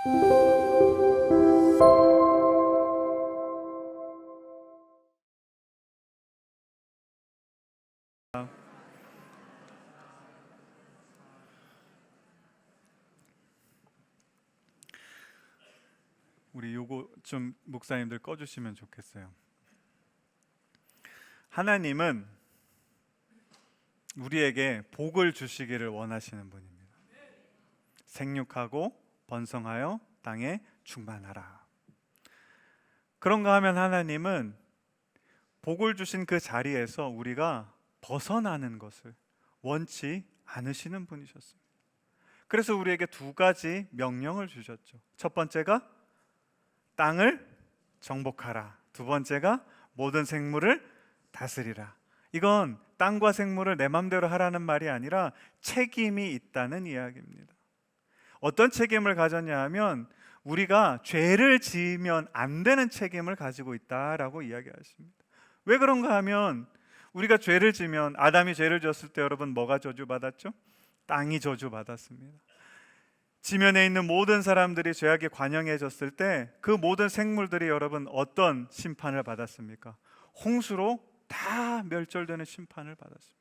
우리 요거 좀 목사님들 꺼주시면 좋겠어요. 하나님은 우리에게 복을 주시기를 원하시는 분입니다. 생육하고 번성하여 땅에 충만하라. 그런가 하면 하나님은 복을 주신 그 자리에서 우리가 벗어나는 것을 원치 않으시는 분이셨습니다. 그래서 우리에게 두 가지 명령을 주셨죠. 첫 번째가 땅을 정복하라. 두 번째가 모든 생물을 다스리라. 이건 땅과 생물을 내 맘대로 하라는 말이 아니라 책임이 있다는 이야기입니다. 어떤 책임을 가졌냐 하면 우리가 죄를 지으면 안 되는 책임을 가지고 있다라고 이야기하십니다. 왜 그런가 하면 우리가 죄를 지면, 아담이 죄를 지었을 때 여러분 뭐가 저주받았죠? 땅이 저주받았습니다. 지면에 있는 모든 사람들이 죄악에 관영해졌을 때 그 모든 생물들이 여러분 어떤 심판을 받았습니까? 홍수로 다 멸절되는 심판을 받았습니다.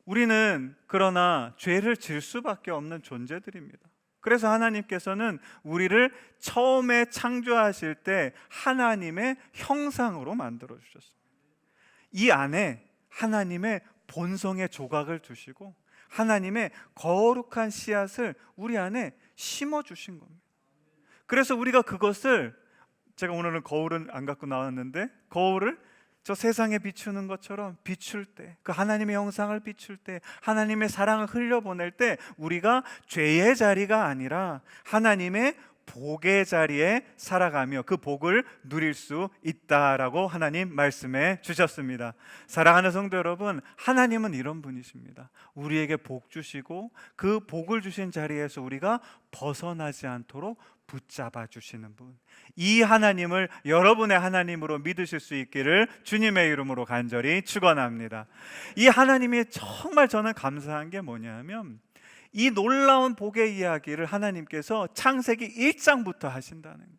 우리는 그러나 죄를 질 수밖에 없는 존재들입니다. 그래서 하나님께서는 우리를 처음에 창조하실 때 하나님의 형상으로 만들어 주셨습니다. 이 안에 하나님의 본성의 조각을 두시고 하나님의 거룩한 씨앗을 우리 안에 심어 주신 겁니다. 그래서 우리가 그것을, 제가 오늘은 거울은 안 갖고 나왔는데 거울을 저 세상에 비추는 것처럼 비출 때, 그 하나님의 형상을 비출 때, 하나님의 사랑을 흘려보낼 때 우리가 죄의 자리가 아니라 하나님의 복의 자리에 살아가며 그 복을 누릴 수 있다라고 하나님 말씀해 주셨습니다. 사랑하는 성도 여러분, 하나님은 이런 분이십니다. 우리에게 복 주시고 그 복을 주신 자리에서 우리가 벗어나지 않도록 붙잡아 주시는 분, 이 하나님을 여러분의 하나님으로 믿으실 수 있기를 주님의 이름으로 간절히 축원합니다. 이 하나님이 정말 저는 감사한 게 뭐냐면 이 놀라운 복의 이야기를 하나님께서 창세기 1장부터 하신다는 거예요.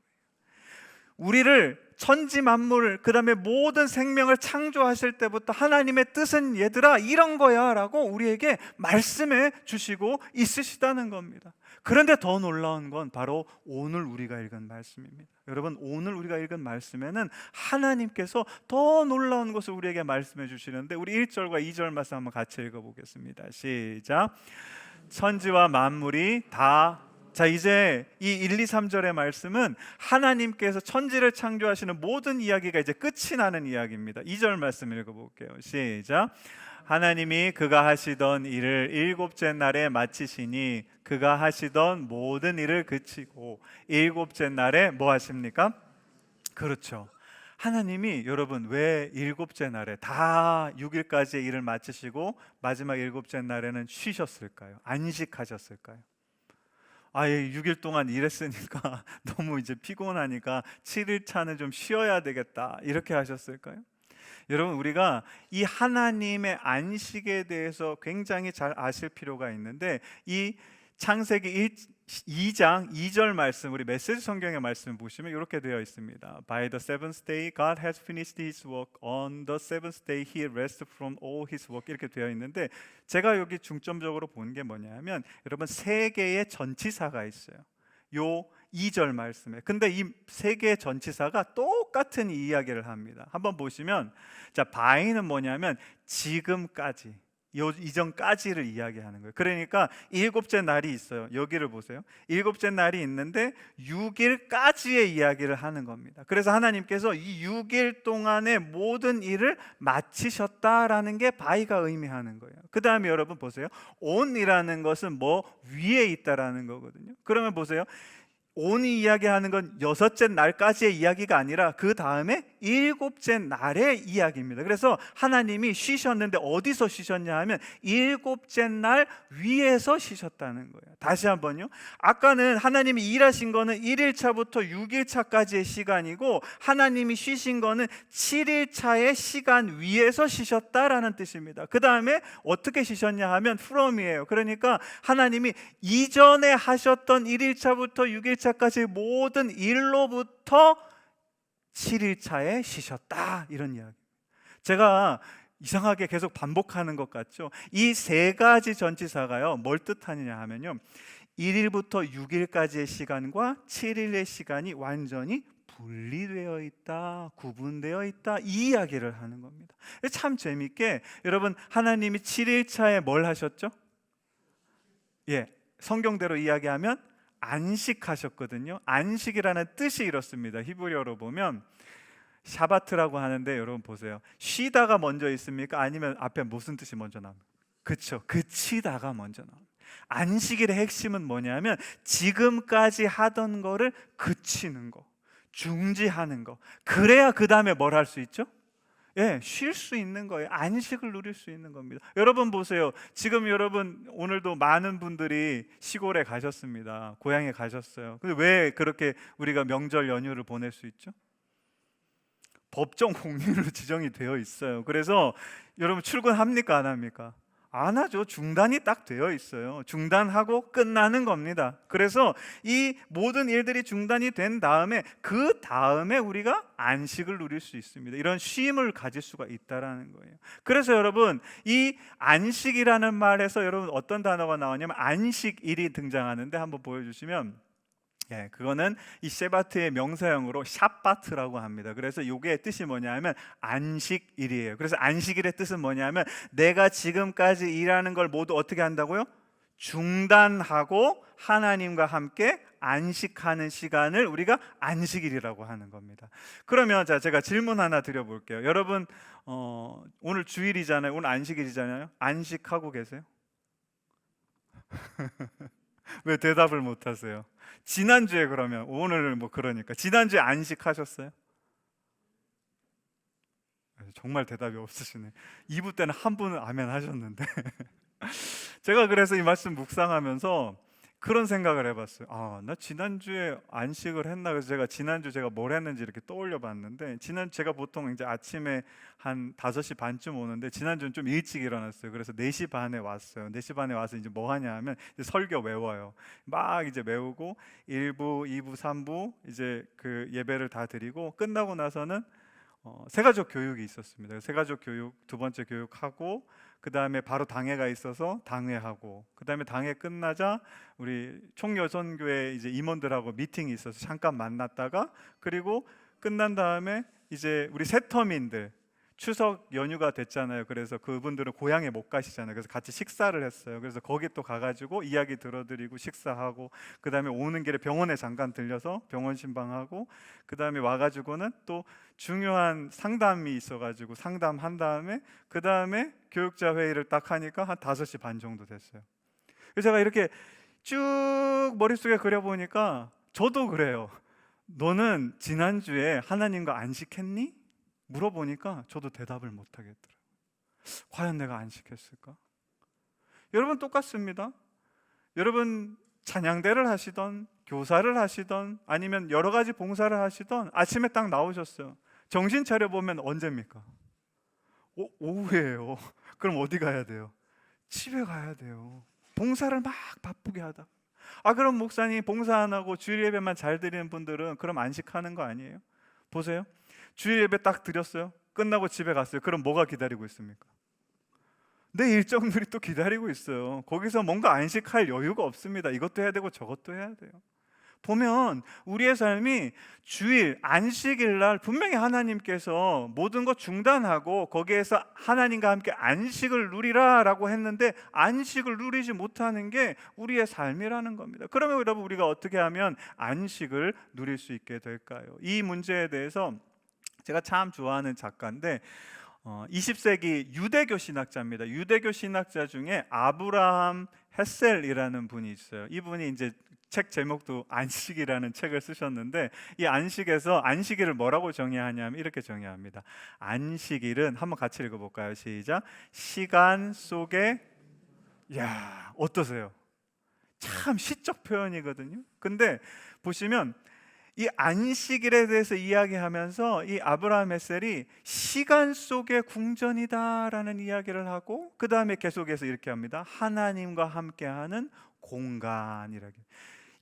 우리를 천지 만물, 그 다음에 모든 생명을 창조하실 때부터 하나님의 뜻은 얘들아 이런 거야 라고 우리에게 말씀해 주시고 있으시다는 겁니다. 그런데 더 놀라운 건 바로 오늘 우리가 읽은 말씀입니다. 여러분, 오늘 우리가 읽은 말씀에는 하나님께서 더 놀라운 것을 우리에게 말씀해 주시는데 우리 1절과 2절 말씀 한번 같이 읽어보겠습니다. 시작. 천지와 만물이 다, 자 이제 이 1, 2, 3절의 말씀은 하나님께서 천지를 창조하시는 모든 이야기가 이제 끝이 나는 이야기입니다. 2절 말씀 읽어볼게요. 시작. 하나님이 그가 하시던 일을 일곱째 날에 마치시니 그가 하시던 모든 일을 그치고 일곱째 날에 뭐 하십니까? 그렇죠. 하나님이 여러분 왜 일곱째 날에 다 6일까지의 일을 마치시고 마지막 일곱째 날에는 쉬셨을까요? 안식하셨을까요? 아예 6일 동안 일했으니까 너무 이제 피곤하니까 7일 차는 좀 쉬어야 되겠다 이렇게 하셨을까요? 여러분, 우리가 이 하나님의 안식에 대해서 굉장히 잘 아실 필요가 있는데 이 창세기 2장 2절 말씀, 우리 메시지 성경의 말씀 보시면 이렇게 되어 있습니다. By the seventh day God has finished his work. On the seventh day he rested from all his work. 이렇게 되어 있는데 제가 여기 중점적으로 본 게 뭐냐면 여러분 세 개의 전치사가 있어요. 요 2절 말씀에. 근데 이 세 개의 전치사가 똑같은 이야기를 합니다. 한번 보시면 자, by는 뭐냐면 지금까지, 이전까지를 이야기하는 거예요. 그러니까 일곱째 날이 있어요. 여기를 보세요. 일곱째 날이 있는데 6일까지의 이야기를 하는 겁니다. 그래서 하나님께서 이 6일 동안의 모든 일을 마치셨다라는 게 바이가 의미하는 거예요. 그 다음에 여러분 보세요. on이라는 것은 뭐 위에 있다라는 거거든요. 그러면 보세요. 온이 이야기하는 건 여섯째 날까지의 이야기가 아니라 그 다음에 일곱째 날의 이야기입니다. 그래서 하나님이 쉬셨는데 어디서 쉬셨냐 하면 일곱째 날 위에서 쉬셨다는 거예요. 다시 한번요. 아까는 하나님이 일하신 거는 1일차부터 6일차까지의 시간이고 하나님이 쉬신 거는 7일차의 시간 위에서 쉬셨다라는 뜻입니다. 그 다음에 어떻게 쉬셨냐 하면 from이에요. 그러니까 하나님이 이전에 하셨던 1일차부터 6일차 6일차까지 모든 일로부터 7일차에 쉬셨다, 이런 이야기. 제가 이상하게 계속 반복하는 것 같죠? 이 세 가지 전치사가요, 뭘 뜻하느냐 하면요, 1일부터 6일까지의 시간과 7일의 시간이 완전히 분리되어 있다, 구분되어 있다, 이 이야기를 하는 겁니다. 참 재밌게, 여러분, 하나님이 7일차에 뭘 하셨죠? 예, 성경대로 이야기하면 안식하셨거든요. 안식이라는 뜻이 이렇습니다. 히브리어로 보면 샤바트라고 하는데, 여러분 보세요. 쉬다가 먼저 있습니까? 아니면 앞에 무슨 뜻이 먼저 나옵니까? 그렇죠. 그치다가 먼저 나옵니다. 안식일의 핵심은 뭐냐면 지금까지 하던 거를 그치는 거, 중지하는 거. 그래야 그 다음에 뭘 할 수 있죠? 예, 쉴 수 있는 거예요. 안식을 누릴 수 있는 겁니다. 여러분 보세요. 지금 여러분 오늘도 많은 분들이 시골에 가셨습니다. 고향에 가셨어요. 근데 왜 그렇게 우리가 명절 연휴를 보낼 수 있죠? 법정 공휴일로 지정이 되어 있어요. 그래서 여러분 출근합니까, 안 합니까? 안 하죠. 중단이 딱 되어 있어요. 중단하고 끝나는 겁니다. 그래서 이 모든 일들이 중단이 된 다음에 그 다음에 우리가 안식을 누릴 수 있습니다. 이런 쉼을 가질 수가 있다라는 거예요. 그래서 여러분, 이 안식이라는 말에서 여러분 어떤 단어가 나오냐면 안식일이 등장하는데, 한번 보여주시면, 예, 그거는 이 셰바트의 명사형으로 샤바트라고 합니다. 그래서 이게 뜻이 뭐냐면 안식일이에요. 그래서 안식일의 뜻은 뭐냐면 내가 지금까지 일하는 걸 모두 어떻게 한다고요? 중단하고 하나님과 함께 안식하는 시간을 우리가 안식일이라고 하는 겁니다. 그러면 제가 질문 하나 드려볼게요. 여러분, 오늘 주일이잖아요. 오늘 안식일이잖아요. 안식하고 계세요? 왜 대답을 못 하세요? 지난주에, 그러면 오늘 그러니까 지난주에 안식하셨어요? 정말 대답이 없으시네. 2부 때는 한 분은 아멘 하셨는데 제가 그래서 이 말씀 묵상하면서 그런 생각을 해봤어요. 나 지난주에 안식을 했나? 그래서 제가 지난주 제가 뭘 했는지 이렇게 떠올려 봤는데, 제가 보통 이제 아침에 한 5시 반쯤 오는데 지난주는 좀 일찍 일어났어요. 그래서 4시 반에 왔어요. 4시 반에 와서 이제 뭐 하냐 하면 이제 설교 외워요. 막 이제 외우고 1부, 2부, 3부 이제 그 예배를 다 드리고 끝나고 나서는 새가족 교육이 있었습니다. 새가족 교육 두 번째 교육하고, 그 다음에 바로 당회가 있어서 당회하고, 그 다음에 당회 끝나자 우리 총여선교회 이제 임원들하고 미팅이 있어서 잠깐 만났다가, 그리고 끝난 다음에 이제 우리 새터민들 추석 연휴가 됐잖아요. 그래서 그분들은 고향에 못 가시잖아요. 그래서 같이 식사를 했어요. 그래서 거기 또 가가지고 이야기 들어드리고 식사하고, 그 다음에 오는 길에 병원에 잠깐 들려서 병원 신방하고, 그 다음에 와가지고는 또 중요한 상담이 있어가지고 상담한 다음에 그 다음에 교육자 회의를 딱 하니까 한 5시 반 정도 됐어요. 그래서 제가 이렇게 쭉 머릿속에 그려보니까 저도 그래요. 너는 지난주에 하나님과 안식했니? 물어보니까 저도 대답을 못 하겠더라고요. 과연 내가 안식했을까? 여러분 똑같습니다. 여러분 찬양대를 하시던, 교사를 하시던, 아니면 여러 가지 봉사를 하시던 아침에 딱 나오셨어요. 정신 차려보면 언제입니까? 오후예요. 그럼 어디 가야 돼요? 집에 가야 돼요. 봉사를 막 바쁘게 하다. 그럼 목사님 봉사 안 하고 주일 예배만 잘 드리는 분들은 그럼 안식하는 거 아니에요? 보세요. 주일 예배 딱 드렸어요. 끝나고 집에 갔어요. 그럼 뭐가 기다리고 있습니까? 내 일정들이 또 기다리고 있어요. 거기서 뭔가 안식할 여유가 없습니다. 이것도 해야 되고 저것도 해야 돼요. 보면 우리의 삶이 주일, 안식일 날 분명히 하나님께서 모든 것 중단하고 거기에서 하나님과 함께 안식을 누리라 라고 했는데, 안식을 누리지 못하는 게 우리의 삶이라는 겁니다. 그러면 여러분, 우리가 어떻게 하면 안식을 누릴 수 있게 될까요? 이 문제에 대해서 제가 참 좋아하는 작가인데 20세기 유대교 신학자입니다. 유대교 신학자 중에 아브라함 헤셀이라는 분이 있어요. 이분이 이제 책 제목도 안식이라는 책을 쓰셨는데, 이 안식에서 안식일을 뭐라고 정의하냐면 이렇게 정의합니다. 안식일은, 한번 같이 읽어볼까요? 시작. 시간 속에, 야, 어떠세요? 참 시적 표현이거든요. 근데 보시면 이 안식일에 대해서 이야기하면서 이 아브라함 헤셀이 시간 속의 궁전이다라는 이야기를 하고, 그 다음에 계속해서 이렇게 합니다. 하나님과 함께하는 공간이라고.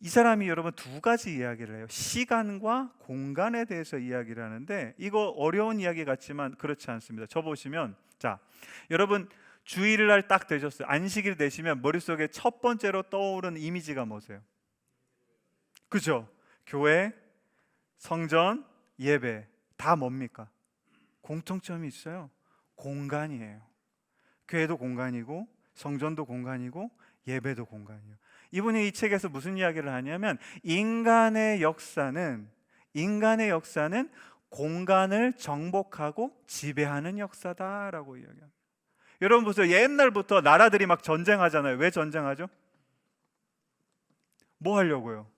이 사람이 여러분 두 가지 이야기를 해요. 시간과 공간에 대해서 이야기를 하는데 이거 어려운 이야기 같지만 그렇지 않습니다. 저 보시면 자, 여러분 주일날 딱 되셨어요. 안식일 되시면 머릿속에 첫 번째로 떠오르는 이미지가 뭐세요? 그죠? 교회, 성전, 예배 다 뭡니까? 공통점이 있어요. 공간이에요. 교회도 공간이고 성전도 공간이고 예배도 공간이에요. 이분이 이 책에서 무슨 이야기를 하냐면 인간의 역사는 공간을 정복하고 지배하는 역사다라고 이야기합니다. 여러분 보세요. 옛날부터 나라들이 막 전쟁하잖아요. 왜 전쟁하죠? 뭐 하려고요?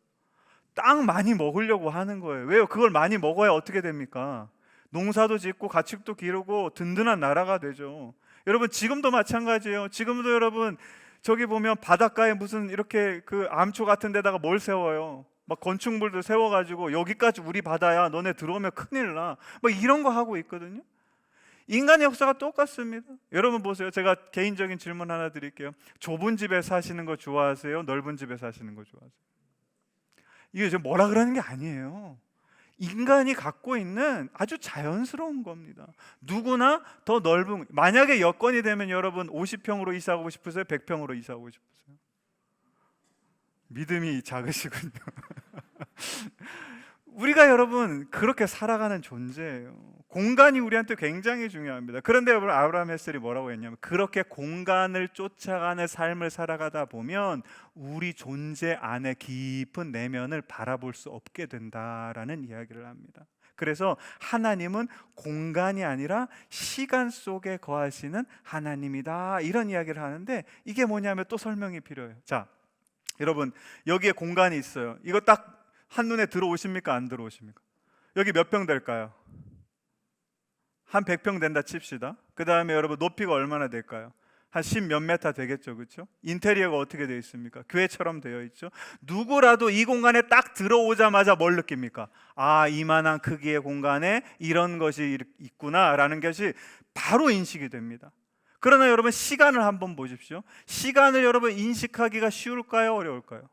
땅 많이 먹으려고 하는 거예요. 왜요? 그걸 많이 먹어야 어떻게 됩니까? 농사도 짓고 가축도 기르고 든든한 나라가 되죠. 여러분 지금도 마찬가지예요. 지금도 여러분 저기 보면 바닷가에 무슨 이렇게 그 암초 같은 데다가 뭘 세워요? 막 건축물도 세워가지고 여기까지 우리 바다야, 너네 들어오면 큰일 나, 뭐 이런 거 하고 있거든요. 인간의 역사가 똑같습니다. 여러분 보세요. 제가 개인적인 질문 하나 드릴게요. 좁은 집에 사시는 거 좋아하세요? 넓은 집에 사시는 거 좋아하세요? 이게 지금 뭐라 그러는 게 아니에요. 인간이 갖고 있는 아주 자연스러운 겁니다. 누구나 더 넓은, 만약에 여건이 되면 여러분 50평으로 이사하고 싶으세요? 100평으로 이사하고 싶으세요? 믿음이 작으시군요. 우리가 여러분 그렇게 살아가는 존재예요. 공간이 우리한테 굉장히 중요합니다. 그런데 여러분 아브라함 헬셀이 뭐라고 했냐면 그렇게 공간을 쫓아가는 삶을 살아가다 보면 우리 존재 안에 깊은 내면을 바라볼 수 없게 된다라는 이야기를 합니다. 그래서 하나님은 공간이 아니라 시간 속에 거하시는 하나님이다, 이런 이야기를 하는데 이게 뭐냐면 또 설명이 필요해요. 자, 여러분 여기에 공간이 있어요. 이거 딱 한눈에 들어오십니까? 안 들어오십니까? 여기 몇 평 될까요? 한 100평 된다 칩시다. 그 다음에 여러분 높이가 얼마나 될까요? 한 10 몇 메타 되겠죠, 그렇죠? 인테리어가 어떻게 되어 있습니까? 교회처럼 되어 있죠. 누구라도 이 공간에 딱 들어오자마자 뭘 느낍니까? 아, 이만한 크기의 공간에 이런 것이 있구나라는 것이 바로 인식이 됩니다. 그러나 여러분 시간을 한번 보십시오. 시간을 여러분 인식하기가 쉬울까요? 어려울까요?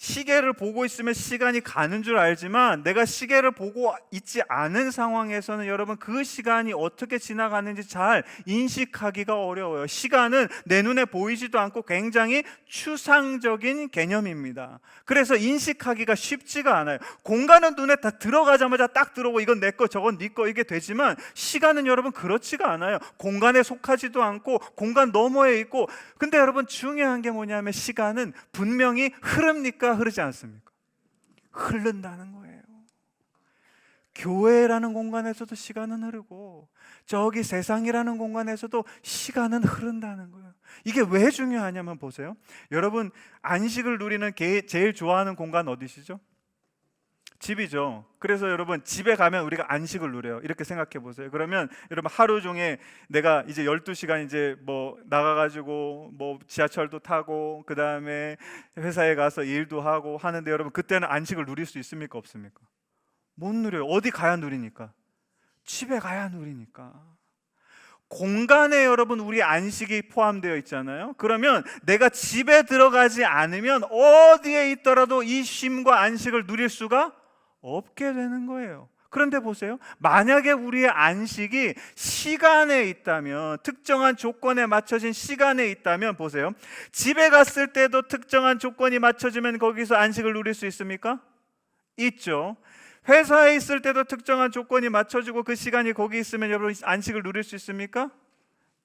시계를 보고 있으면 시간이 가는 줄 알지만 내가 시계를 보고 있지 않은 상황에서는 여러분 그 시간이 어떻게 지나가는지 잘 인식하기가 어려워요. 시간은 내 눈에 보이지도 않고 굉장히 추상적인 개념입니다. 그래서 인식하기가 쉽지가 않아요. 공간은 눈에 다 들어가자마자 딱 들어오고 이건 내 거 저건 네 거 이게 되지만 시간은 여러분 그렇지가 않아요. 공간에 속하지도 않고 공간 너머에 있고, 근데 여러분 중요한 게 뭐냐면 시간은 분명히 흐릅니까? 흐르지 않습니까? 흐른다는 거예요. 교회라는 공간에서도 시간은 흐르고 저기 세상이라는 공간에서도 시간은 흐른다는 거예요. 이게 왜 중요하냐면 보세요. 여러분 안식을 누리는 제일 좋아하는 공간 어디시죠? 집이죠. 그래서 여러분 집에 가면 우리가 안식을 누려요. 이렇게 생각해 보세요. 그러면 여러분 하루 중에 내가 이제 12시간 이제 뭐 나가가지고 뭐 지하철도 타고 그 다음에 회사에 가서 일도 하고 하는데 여러분 그때는 안식을 누릴 수 있습니까? 없습니까? 못 누려요. 어디 가야 누리니까? 집에 가야 누리니까. 공간에 여러분 우리 안식이 포함되어 있잖아요. 그러면 내가 집에 들어가지 않으면 어디에 있더라도 이 쉼과 안식을 누릴 수가 없게 되는 거예요. 그런데 보세요. 만약에 우리의 안식이 시간에 있다면, 특정한 조건에 맞춰진 시간에 있다면 보세요. 집에 갔을 때도 특정한 조건이 맞춰지면 거기서 안식을 누릴 수 있습니까? 있죠. 회사에 있을 때도 특정한 조건이 맞춰지고 그 시간이 거기 있으면 여러분 안식을 누릴 수 있습니까?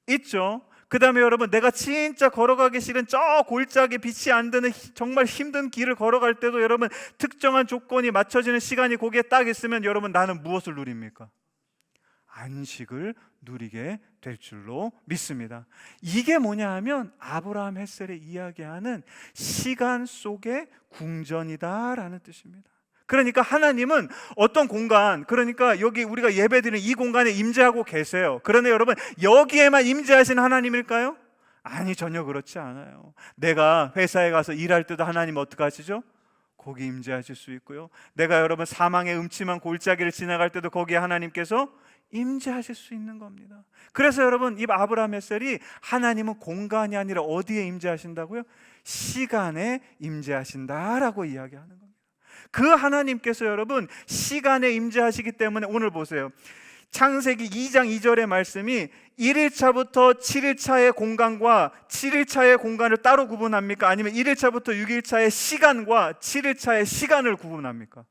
있죠. 그 다음에 여러분 내가 진짜 걸어가기 싫은 저 골짜기 빛이 안 드는 정말 힘든 길을 걸어갈 때도 여러분 특정한 조건이 맞춰지는 시간이 거기에 딱 있으면 여러분 나는 무엇을 누립니까? 안식을 누리게 될 줄로 믿습니다. 이게 뭐냐 하면 아브라함 헬셀이 이야기하는 시간 속의 궁전이다라는 뜻입니다. 그러니까 하나님은 어떤 공간, 그러니까 여기 우리가 예배드리는 이 공간에 임재하고 계세요. 그런데 여러분 여기에만 임재하신 하나님일까요? 아니, 전혀 그렇지 않아요. 내가 회사에 가서 일할 때도 하나님 어떻게 하시죠? 거기 임재하실 수 있고요. 내가 여러분 사망의 음침한 골짜기를 지나갈 때도 거기에 하나님께서 임재하실 수 있는 겁니다. 그래서 여러분, 이 아브라함 햇셀이 하나님은 공간이 아니라 어디에 임재하신다고요? 시간에 임재하신다라고 이야기하는 겁니다. 그 하나님께서 여러분 시간에 임재하시기 때문에 오늘 보세요. 창세기 2장 2절의 말씀이 1일차부터 7일차의 공간과 7일차의 공간을 따로 구분합니까? 아니면 1일차부터 6일차의 시간과 7일차의 시간을 구분합니까?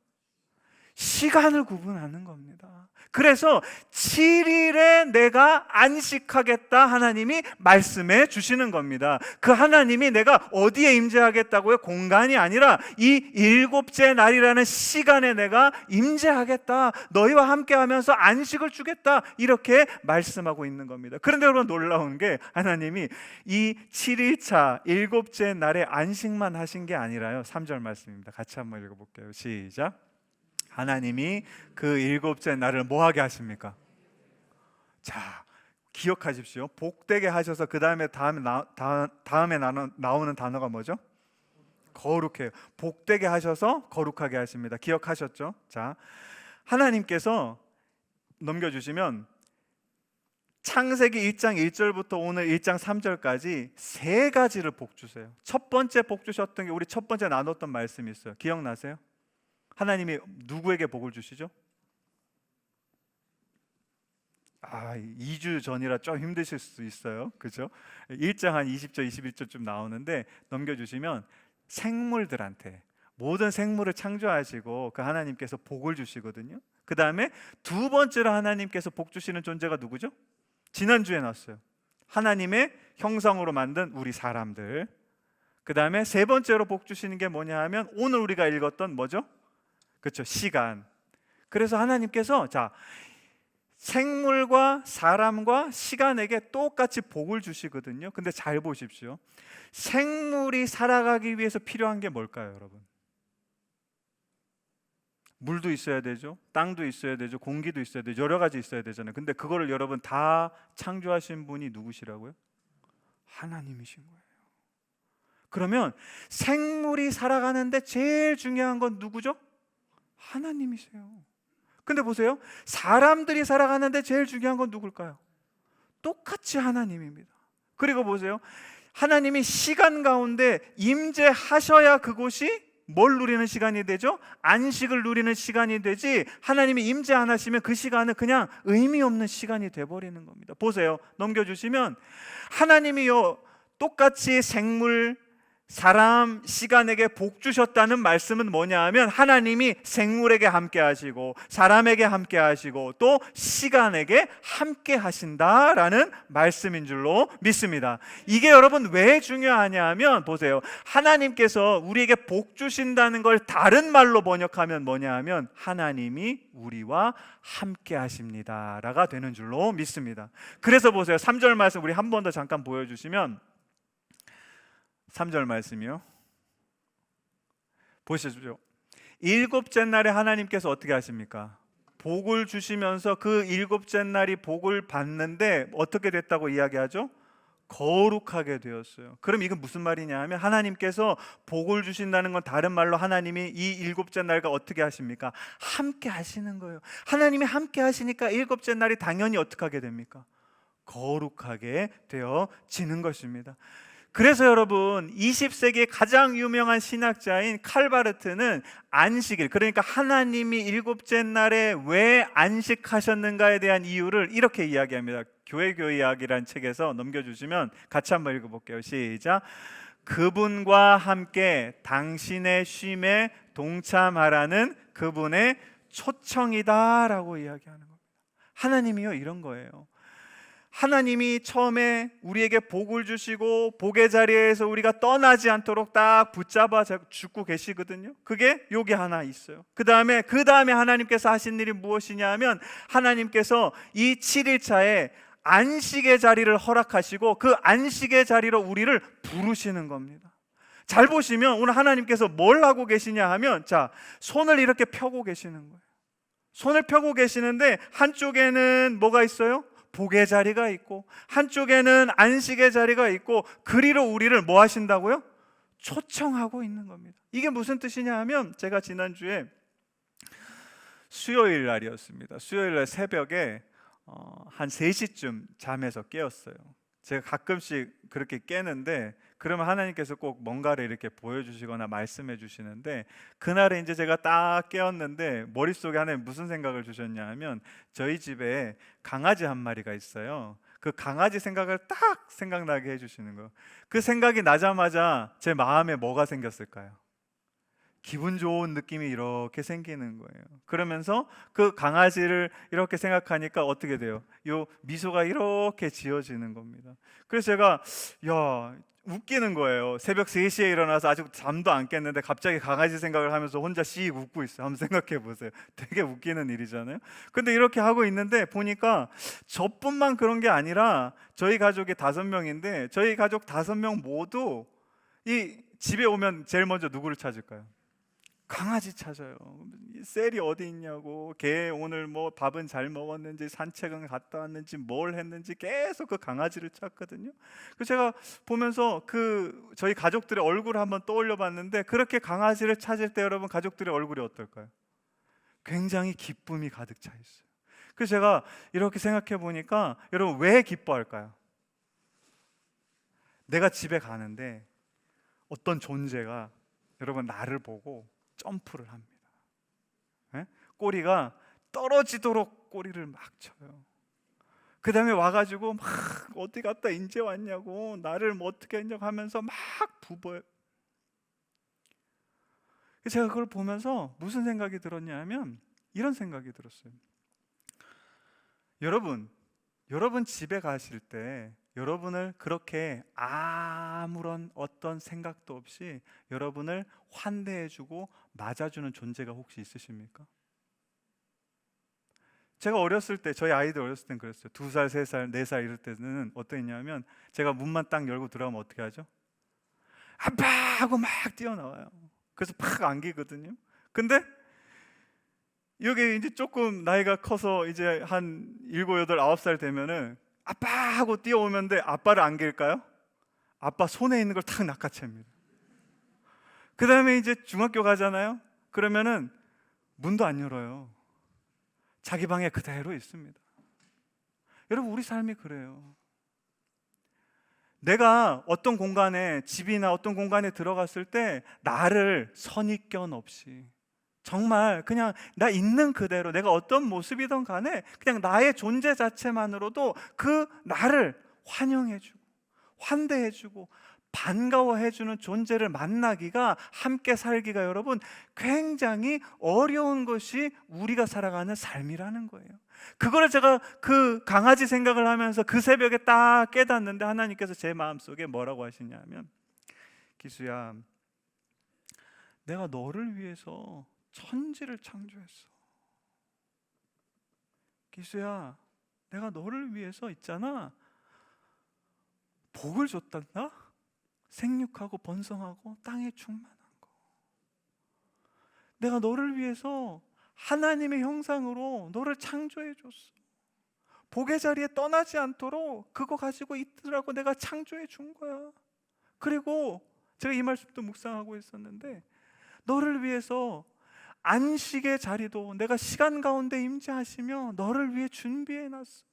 시간을 구분하는 겁니다. 그래서 7일에 내가 안식하겠다 하나님이 말씀해 주시는 겁니다. 그 하나님이 내가 어디에 임재하겠다고요? 공간이 아니라 이 일곱째 날이라는 시간에 내가 임재하겠다, 너희와 함께 하면서 안식을 주겠다, 이렇게 말씀하고 있는 겁니다. 그런데 여러분 놀라운 게 하나님이 이 7일차 일곱째 날에 안식만 하신 게 아니라요, 3절 말씀입니다. 같이 한번 읽어볼게요. 시작. 하나님이 그 일곱째 날을 뭐하게 하십니까? 자, 기억하십시오. 복되게 하셔서 그 다음에 나오는 단어가 뭐죠? 거룩해요. 복되게 하셔서 거룩하게 하십니다. 기억하셨죠? 자, 하나님께서 넘겨주시면 창세기 1장 1절부터 오늘 1장 3절까지 세 가지를 복 주세요. 첫 번째 복 주셨던 게 우리 첫 번째 나눴던 말씀이 있어요. 기억나세요? 하나님이 누구에게 복을 주시죠? 2주 전이라 좀 힘드실 수 있어요. 그죠? 1장 한 20절 21절쯤 나오는데 넘겨주시면 생물들한테, 모든 생물을 창조하시고 그 하나님께서 복을 주시거든요. 그 다음에 두 번째로 하나님께서 복 주시는 존재가 누구죠? 지난주에 나왔어요. 하나님의 형상으로 만든 우리 사람들. 그 다음에 세 번째로 복 주시는 게 뭐냐 하면 오늘 우리가 읽었던 뭐죠? 그렇죠, 시간. 그래서 하나님께서 자, 생물과 사람과 시간에게 똑같이 복을 주시거든요. 근데 잘 보십시오. 생물이 살아가기 위해서 필요한 게 뭘까요, 여러분? 물도 있어야 되죠, 땅도 있어야 되죠, 공기도 있어야 되죠, 여러 가지 있어야 되잖아요. 근데 그거를 여러분 다 창조하신 분이 누구시라고요? 하나님이신 거예요. 그러면 생물이 살아가는데 제일 중요한 건 누구죠? 하나님이세요. 근데 보세요, 사람들이 살아가는데 제일 중요한 건 누굴까요? 똑같이 하나님입니다. 그리고 보세요, 하나님이 시간 가운데 임재하셔야 그곳이 뭘 누리는 시간이 되죠? 안식을 누리는 시간이 되지, 하나님이 임재 안 하시면 그 시간은 그냥 의미 없는 시간이 돼버리는 겁니다. 보세요, 넘겨주시면 하나님이요 똑같이 생물, 사람, 시간에게 복 주셨다는 말씀은 뭐냐 하면 하나님이 생물에게 함께 하시고 사람에게 함께 하시고 또 시간에게 함께 하신다라는 말씀인 줄로 믿습니다. 이게 여러분 왜 중요하냐 하면 보세요, 하나님께서 우리에게 복 주신다는 걸 다른 말로 번역하면 뭐냐 하면 하나님이 우리와 함께 하십니다라가 되는 줄로 믿습니다. 그래서 보세요, 3절 말씀 우리 한 번 더 잠깐 보여주시면 3절 말씀이요, 보시죠. 일곱째 날에 하나님께서 어떻게 하십니까? 복을 주시면서 그 일곱째 날이 복을 받는데 어떻게 됐다고 이야기하죠? 거룩하게 되었어요. 그럼 이건 무슨 말이냐 하면 하나님께서 복을 주신다는 건 다른 말로 하나님이 이 일곱째 날과 어떻게 하십니까? 함께 하시는 거예요. 하나님이 함께 하시니까 일곱째 날이 당연히 어떻게 하게 됩니까? 거룩하게 되어지는 것입니다. 그래서 여러분 20세기의 가장 유명한 신학자인 칼바르트는 안식일, 그러니까 하나님이 일곱째 날에 왜 안식하셨는가에 대한 이유를 이렇게 이야기합니다. 교회 이야기라는 책에서 넘겨주시면 같이 한번 읽어볼게요. 시작. 그분과 함께 당신의 쉼에 동참하라는 그분의 초청이다라고 이야기하는 겁니다. 하나님이요 이런 거예요. 하나님이 처음에 우리에게 복을 주시고 복의 자리에서 우리가 떠나지 않도록 딱 붙잡아 주고 계시거든요. 그게 여기 하나 있어요. 그 다음에 하나님께서 하신 일이 무엇이냐 하면 하나님께서 이 7일차에 안식의 자리를 허락하시고 그 안식의 자리로 우리를 부르시는 겁니다. 잘 보시면 오늘 하나님께서 뭘 하고 계시냐 하면 자, 손을 이렇게 펴고 계시는 거예요. 손을 펴고 계시는데 한쪽에는 뭐가 있어요? 복의 자리가 있고 한쪽에는 안식의 자리가 있고 그리로 우리를 뭐 하신다고요? 초청하고 있는 겁니다. 이게 무슨 뜻이냐 하면 제가 지난주에 수요일 날이었습니다. 수요일 날 새벽에 한 3시쯤 잠에서 깨었어요. 제가 가끔씩 그렇게 깨는데 그러면 하나님께서 꼭 뭔가를 이렇게 보여주시거나 말씀해 주시는데, 그날에 이제 제가 딱 깨었는데 머릿속에 하나님 무슨 생각을 주셨냐 하면, 저희 집에 강아지 한 마리가 있어요. 그 강아지 생각을 딱 생각나게 해주시는 거예요. 그 생각이 나자마자 제 마음에 뭐가 생겼을까요? 기분 좋은 느낌이 이렇게 생기는 거예요. 그러면서 그 강아지를 이렇게 생각하니까 어떻게 돼요? 요 미소가 이렇게 지어지는 겁니다. 그래서 제가 웃기는 거예요. 새벽 3시에 일어나서 아직 잠도 안 깼는데 갑자기 강아지 생각을 하면서 혼자 씩 웃고 있어요. 한번 생각해 보세요. 되게 웃기는 일이잖아요. 근데 이렇게 하고 있는데 보니까 저뿐만 그런 게 아니라 저희 가족이 5명인데 저희 가족 5명 모두 이 집에 오면 제일 먼저 누구를 찾을까요? 강아지 찾아요. 셀이 어디 있냐고, 걔 오늘 뭐 밥은 잘 먹었는지, 산책은 갔다 왔는지, 뭘 했는지 계속 그 강아지를 찾거든요. 그래서 제가 보면서 그 저희 가족들의 얼굴을 한번 떠올려 봤는데, 그렇게 강아지를 찾을 때 여러분 가족들의 얼굴이 어떨까요? 굉장히 기쁨이 가득 차 있어요. 그래서 제가 이렇게 생각해 보니까 여러분 왜 기뻐할까요? 내가 집에 가는데 어떤 존재가 여러분 나를 보고 점프를 합니다. 예? 꼬리가 떨어지도록 꼬리를 막 쳐요. 그 다음에 와가지고 막 어디 갔다 인제 왔냐고, 나를 뭐 어떻게 했냐고 하면서 막 부어요. 제가 그걸 보면서 무슨 생각이 들었냐 하면 이런 생각이 들었어요. 여러분 집에 가실 때 여러분을 그렇게 아무런 어떤 생각도 없이 여러분을 환대해주고 맞아주는 존재가 혹시 있으십니까? 제가 어렸을 때, 저희 아이들 어렸을 땐 그랬어요. 2살, 3살, 4살 이럴 때는 어떠했냐면 제가 문만 딱 열고 들어가면 어떻게 하죠? 아빠! 하고 막 뛰어나와요. 그래서 팍 안기거든요. 근데 여기 이제 조금 나이가 커서 이제 한 7, 8, 9살 되면은 아빠 하고 뛰어오면 돼. 아빠를 안길까요? 아빠 손에 있는 걸 탁 낚아챕니다. 그 다음에 이제 중학교 가잖아요. 그러면은 문도 안 열어요. 자기 방에 그대로 있습니다. 여러분 우리 삶이 그래요. 내가 어떤 공간에, 집이나 어떤 공간에 들어갔을 때 나를 선입견 없이 정말 그냥 나 있는 그대로, 내가 어떤 모습이든 간에 그냥 나의 존재 자체만으로도 그 나를 환영해주고 환대해주고 반가워해주는 존재를 만나기가, 함께 살기가 여러분 굉장히 어려운 것이 우리가 살아가는 삶이라는 거예요. 그거를 제가 그 강아지 생각을 하면서 그 새벽에 딱 깨닫는데, 하나님께서 제 마음속에 뭐라고 하시냐면, 기수야, 내가 너를 위해서 천지를 창조했어. 기수야, 내가 너를 위해서 있잖아, 복을 줬단다. 생육하고 번성하고 땅에 충만한 거. 내가 너를 위해서 하나님의 형상으로 너를 창조해 줬어. 복의 자리에 떠나지 않도록 그거 가지고 있더라고 내가 창조해 준 거야. 그리고 제가 이 말씀도 묵상하고 있었는데, 너를 위해서 안식의 자리도 내가 시간 가운데 임재하시며 너를 위해 준비해 놨어.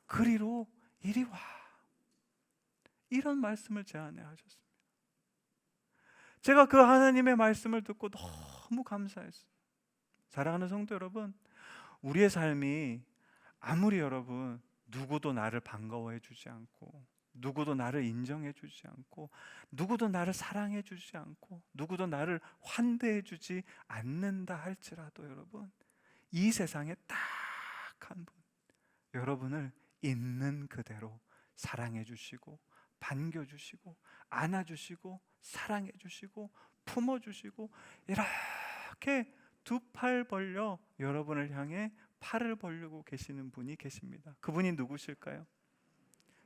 그리로 이리 와. 이런 말씀을 제 안에 하셨습니다. 제가 그 하나님의 말씀을 듣고 너무 감사했어요. 사랑하는 성도 여러분, 우리의 삶이 아무리 여러분 누구도 나를 반가워해 주지 않고, 누구도 나를 인정해 주지 않고, 누구도 나를 사랑해 주지 않고, 누구도 나를 환대해 주지 않는다 할지라도 여러분, 이 세상에 딱 한 분, 여러분을 있는 그대로 사랑해 주시고 반겨 주시고 안아 주시고 사랑해 주시고 품어 주시고, 이렇게 두 팔 벌려 여러분을 향해 팔을 벌리고 계시는 분이 계십니다. 그분이 누구실까요?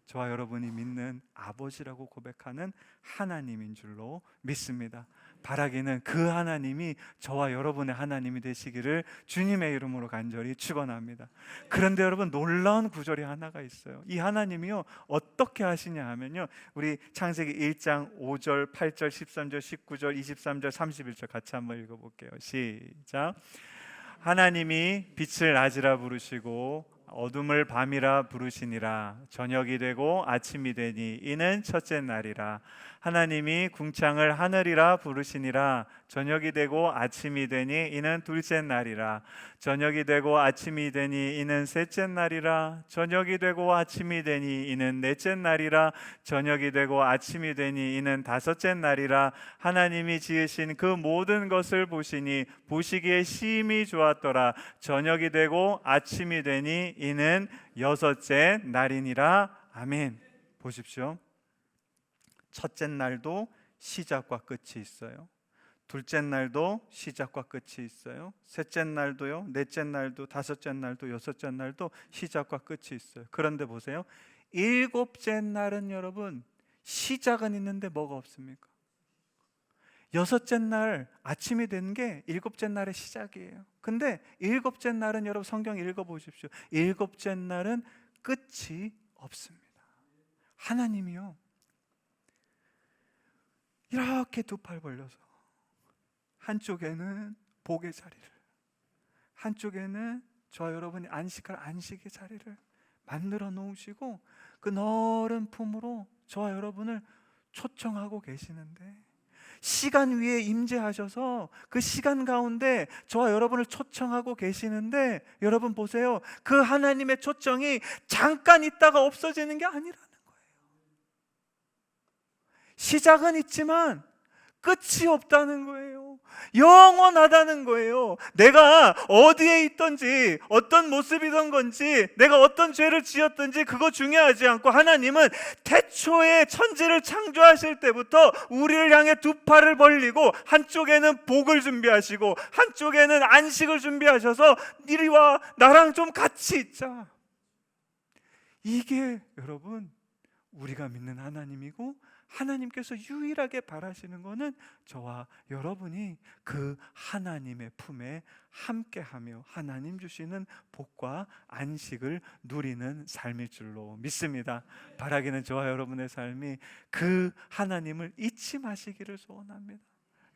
저와 여러분이 믿는 아버지라고 고백하는 하나님인 줄로 믿습니다. 바라기는 그 하나님이 저와 여러분의 하나님이 되시기를 주님의 이름으로 간절히 축원합니다. 그런데 여러분, 놀라운 구절이 하나가 있어요. 이 하나님이요 어떻게 하시냐 하면요, 우리 창세기 1장 5절, 8절, 13절, 19절, 23절, 31절 같이 한번 읽어볼게요. 시작. 하나님이 빛을 낮이라 부르시고 어둠을 밤이라 부르시니라. 저녁이 되고 아침이 되니 이는 첫째 날이라. 하나님이 궁창을 하늘이라 부르시니라. 저녁이 되고 아침이 되니 이는 둘째 날이라. 저녁이 되고 아침이 되니 이는 셋째 날이라. 저녁이 되고 아침이 되니 이는 넷째 날이라. 저녁이 되고 아침이 되니 이는 다섯째 날이라. 하나님이 지으신 그 모든 것을 보시니 보시기에 심히 좋았더라. 저녁이 되고 아침이 되니 이는 여섯째 날이니라. 아멘. 보십시오. 첫째 날도 시작과 끝이 있어요. 둘째 날도 시작과 끝이 있어요. 셋째 날도요, 넷째 날도, 다섯째 날도, 여섯째 날도 시작과 끝이 있어요. 그런데 보세요, 일곱째 날은 여러분 시작은 있는데 뭐가 없습니까? 여섯째 날 아침이 된 게 일곱째 날의 시작이에요. 근데 일곱째 날은 여러분 성경 읽어보십시오. 일곱째 날은 끝이 없습니다. 하나님이요, 이렇게 두 팔 벌려서 한쪽에는 복의 자리를, 한쪽에는 저와 여러분이 안식할 안식의 자리를 만들어 놓으시고 그 넓은 품으로 저와 여러분을 초청하고 계시는데, 시간 위에 임재하셔서 그 시간 가운데 저와 여러분을 초청하고 계시는데, 여러분 보세요, 그 하나님의 초청이 잠깐 있다가 없어지는 게 아니라는 거예요. 시작은 있지만 끝이 없다는 거예요. 영원하다는 거예요. 내가 어디에 있든지 어떤 모습이던 건지 내가 어떤 죄를 지었든지 그거 중요하지 않고, 하나님은 태초에 천지를 창조하실 때부터 우리를 향해 두 팔을 벌리고 한쪽에는 복을 준비하시고 한쪽에는 안식을 준비하셔서 이리 와, 나랑 좀 같이 있자. 이게 여러분 우리가 믿는 하나님이고, 하나님께서 유일하게 바라시는 것은 저와 여러분이 그 하나님의 품에 함께하며 하나님 주시는 복과 안식을 누리는 삶일 줄로 믿습니다. 바라기는 저와 여러분의 삶이 그 하나님을 잊지 마시기를 소원합니다.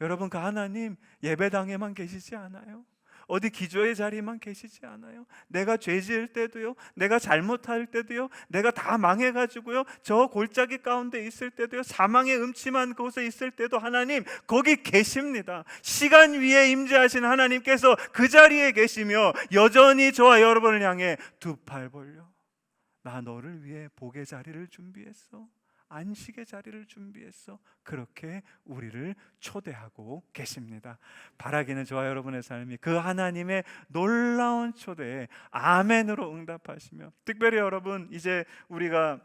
여러분, 그 하나님 예배당에만 계시지 않아요. 어디 기도의 자리만 계시지 않아요. 내가 죄 지을 때도요, 내가 잘못할 때도요, 내가 다 망해가지고요 저 골짜기 가운데 있을 때도요, 사망의 음침한 곳에 있을 때도 하나님 거기 계십니다. 시간 위에 임재하신 하나님께서 그 자리에 계시며 여전히 저와 여러분을 향해 두 팔 벌려 나 너를 위해 복의 자리를 준비했어, 안식의 자리를 준비했어, 그렇게 우리를 초대하고 계십니다. 바라기는 저와 여러분의 삶이 그 하나님의 놀라운 초대에 아멘으로 응답하시며, 특별히 여러분 이제 우리가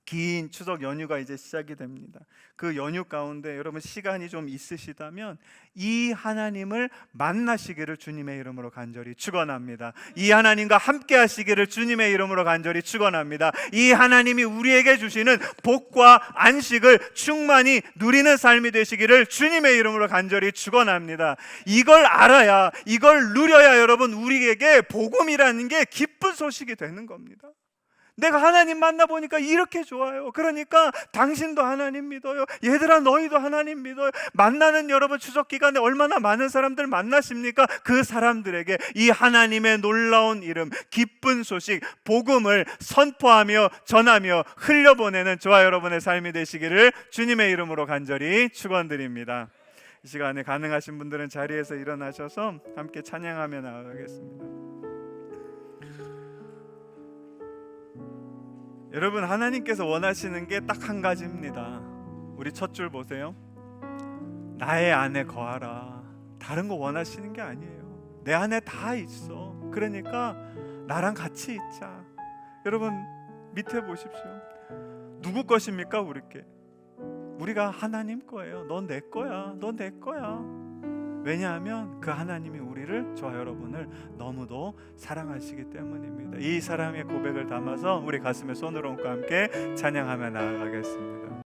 긴 추석 연휴가 이제 시작이 됩니다. 그 연휴 가운데 여러분 시간이 좀 있으시다면 이 하나님을 만나시기를 주님의 이름으로 간절히 축원합니다. 이 하나님과 함께 하시기를 주님의 이름으로 간절히 축원합니다. 이 하나님이 우리에게 주시는 복과 안식을 충만히 누리는 삶이 되시기를 주님의 이름으로 간절히 축원합니다. 이걸 알아야, 이걸 누려야 여러분 우리에게 복음이라는 게 기쁜 소식이 되는 겁니다. 내가 하나님 만나보니까 이렇게 좋아요. 그러니까 당신도 하나님 믿어요. 얘들아 너희도 하나님 믿어요. 만나는 여러분 추석 기간에 얼마나 많은 사람들 만나십니까? 그 사람들에게 이 하나님의 놀라운 이름, 기쁜 소식, 복음을 선포하며 전하며 흘려보내는 저와 여러분의 삶이 되시기를 주님의 이름으로 간절히 축원드립니다. 이 시간에 가능하신 분들은 자리에서 일어나셔서 함께 찬양하며 나아가겠습니다. 여러분, 하나님께서 원하시는 게 딱 한 가지입니다. 우리 첫 줄 보세요. 나의 안에 거하라. 다른 거 원하시는 게 아니에요. 내 안에 다 있어. 그러니까 나랑 같이 있자. 여러분 밑에 보십시오. 누구 것입니까? 우리가 하나님 거예요. 넌 내 거야. 넌 내 거야. 왜냐하면 그 하나님이 우리를, 저와 여러분을 너무도 사랑하시기 때문입니다. 이 사랑의 고백을 담아서 우리 가슴에 손을 얹고 함께 찬양하며 나아가겠습니다.